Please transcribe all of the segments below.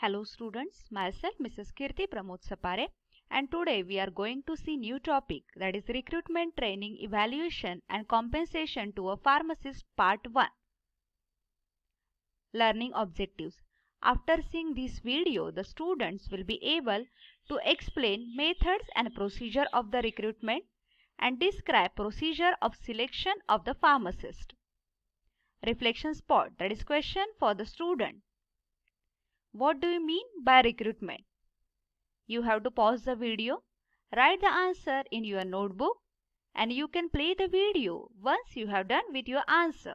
Hello students, myself Mrs. Kirti Pramod Sapare, and today we are going to see new topic, that is recruitment, training, evaluation and compensation to a pharmacist part 1. Learning objectives. After seeing this video, the students will be able to explain methods and procedure of the recruitment and describe procedure of selection of the pharmacist. Reflection spot, that is question for the student. What do you mean by recruitment? You have to pause the video, write the answer in your notebook, and you can play the video once you have done with your answer.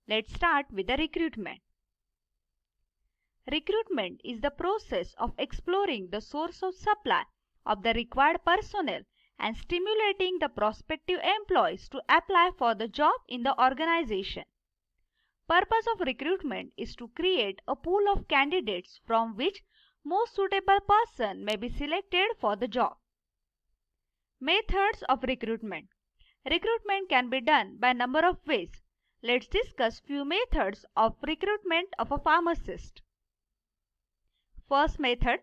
Let's start with the recruitment. Recruitment is the process of exploring the source of supply of the required personnel and stimulating the prospective employees to apply for the job in the organization. Purpose of recruitment is to create a pool of candidates from which most suitable person may be selected for the job. Methods of recruitment. Recruitment can be done by number of ways. Let's discuss few methods of recruitment of a pharmacist. First method.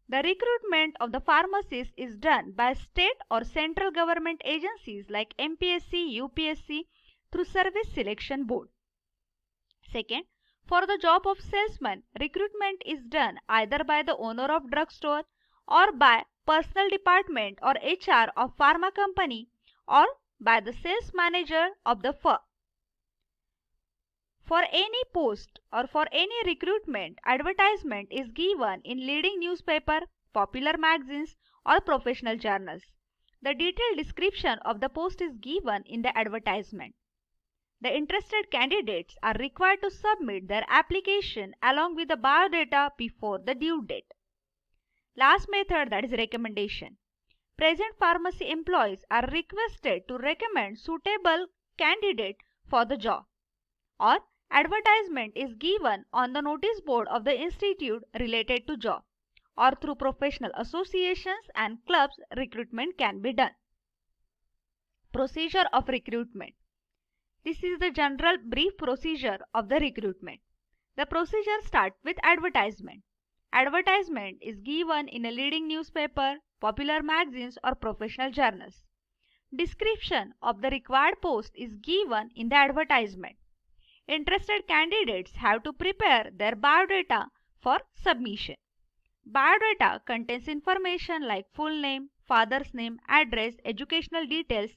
The recruitment of the pharmacist is done by state or central government agencies like MPSC, UPSC through Service Selection Board. Second, for the job of salesman, recruitment is done either by the owner of drugstore or by personal department or HR of pharma company or by the sales manager of the firm. For any post or for any recruitment, advertisement is given in leading newspaper, popular magazines or professional journals. The detailed description of the post is given in the advertisement. The interested candidates are required to submit their application along with the biodata before the due date. Last method, that is recommendation. Present pharmacy employees are requested to recommend suitable candidate for the job, or advertisement is given on the notice board of the institute related to job, or through professional associations and clubs recruitment can be done. Procedure of recruitment. This is the general brief procedure of the recruitment. The procedure starts with advertisement. Advertisement is given in a leading newspaper, popular magazines or professional journals. Description of the required post is given in the advertisement. Interested candidates have to prepare their biodata for submission. Biodata contains information like full name, father's name, address, educational details,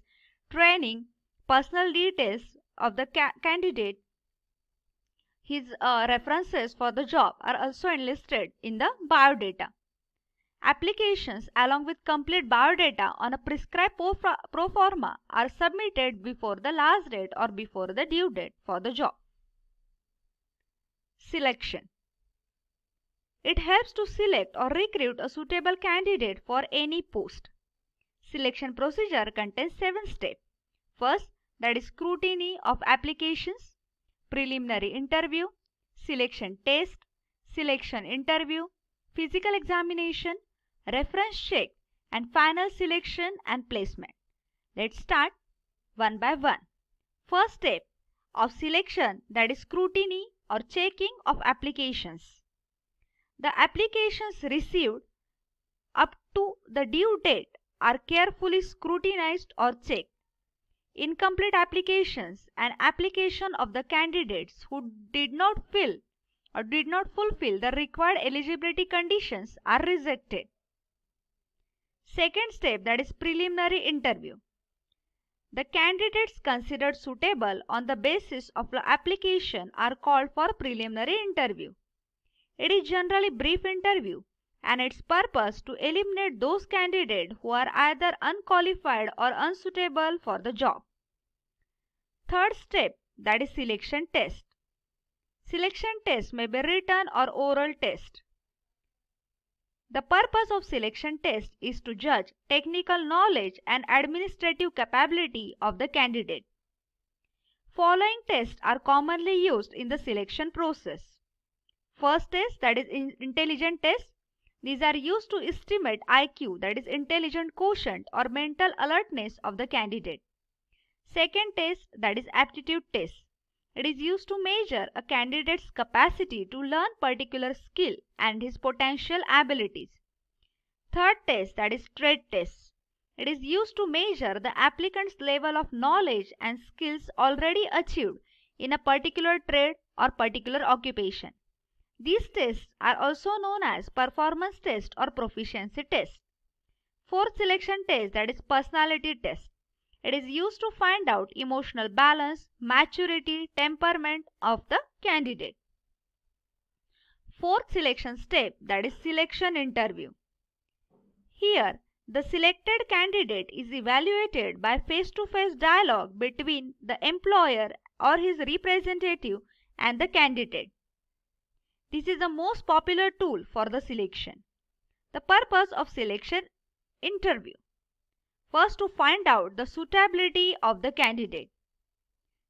training, personal details of the candidate. His references for the job are also enlisted in the biodata. Applications along with complete biodata on a prescribed pro forma are submitted before the last date or before the due date for the job. Selection. It helps to select or recruit a suitable candidate for any post. Selection procedure contains 7 steps. First, that is scrutiny of applications, preliminary interview, selection test, selection interview, physical examination, reference check and final selection and placement. Let's start one by one. First step of selection, that is scrutiny or checking of applications. The applications received up to the due date are carefully scrutinized or checked. Incomplete applications and application of the candidates who did not fill or did not fulfill the required eligibility conditions are rejected. Second step, that is preliminary interview. The candidates considered suitable on the basis of the application are called for preliminary interview. It is generally brief interview and its purpose to eliminate those candidates who are either unqualified or unsuitable for the job. Third step, that is selection test. Selection test may be written or oral test. The purpose of selection test is to judge technical knowledge and administrative capability of the candidate. Following tests are commonly used in the selection process. First test, that is intelligence test. These are used to estimate IQ, that is intelligent quotient or mental alertness of the candidate. Second test, that is aptitude test. It is used to measure a candidate's capacity to learn particular skill and his potential abilities. Third test, that is trade test. It is used to measure the applicant's level of knowledge and skills already achieved in a particular trade or particular occupation. These tests are also known as performance test or proficiency test. Fourth selection test, that is personality test. It is used to find out emotional balance, maturity, temperament of the candidate. Fourth selection step, that is selection interview. Here, the selected candidate is evaluated by face-to-face dialogue between the employer or his representative and the candidate. This is the most popular tool for the selection. The purpose of selection interview. First, to find out the suitability of the candidate.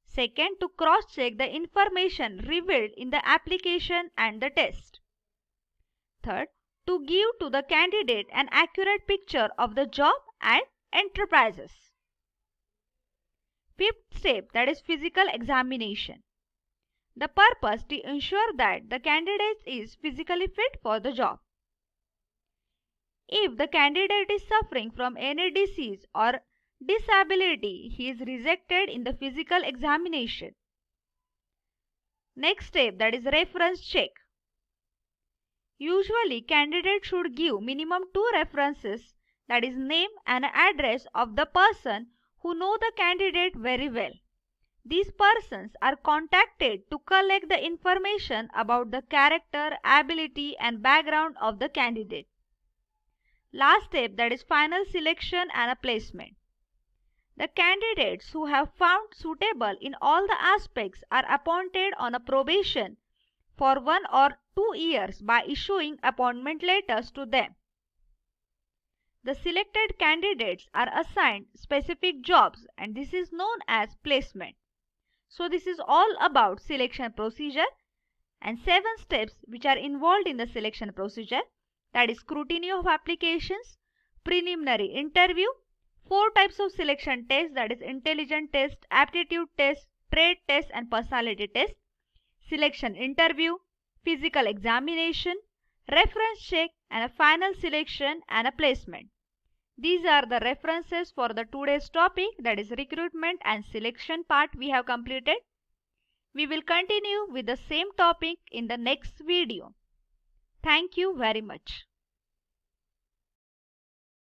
Second, to cross-check the information revealed in the application and the test. Third, to give to the candidate an accurate picture of the job and enterprises. Fifth step, that is physical examination. The purpose to ensure that the candidate is physically fit for the job. If the candidate is suffering from any disease or disability, he is rejected in the physical examination. Next step, that is reference check. Usually, candidates should give minimum 2 references, that is name and address of the person who know the candidate very well. These persons are contacted to collect the information about the character, ability and background of the candidate. Last step, that is final selection and a placement. The candidates who have found suitable in all the aspects are appointed on a probation for 1 or 2 years by issuing appointment letters to them. The selected candidates are assigned specific jobs and this is known as placement. So this is all about selection procedure and 7 steps which are involved in the selection procedure, that is scrutiny of applications, preliminary interview, 4 types of selection tests, that is intelligence test, aptitude test, trade test and personality test, selection interview, physical examination, reference check and a final selection and a placement. These are the references for the today's topic, that is recruitment and selection part we have completed. We will continue with the same topic in the next video. Thank you very much.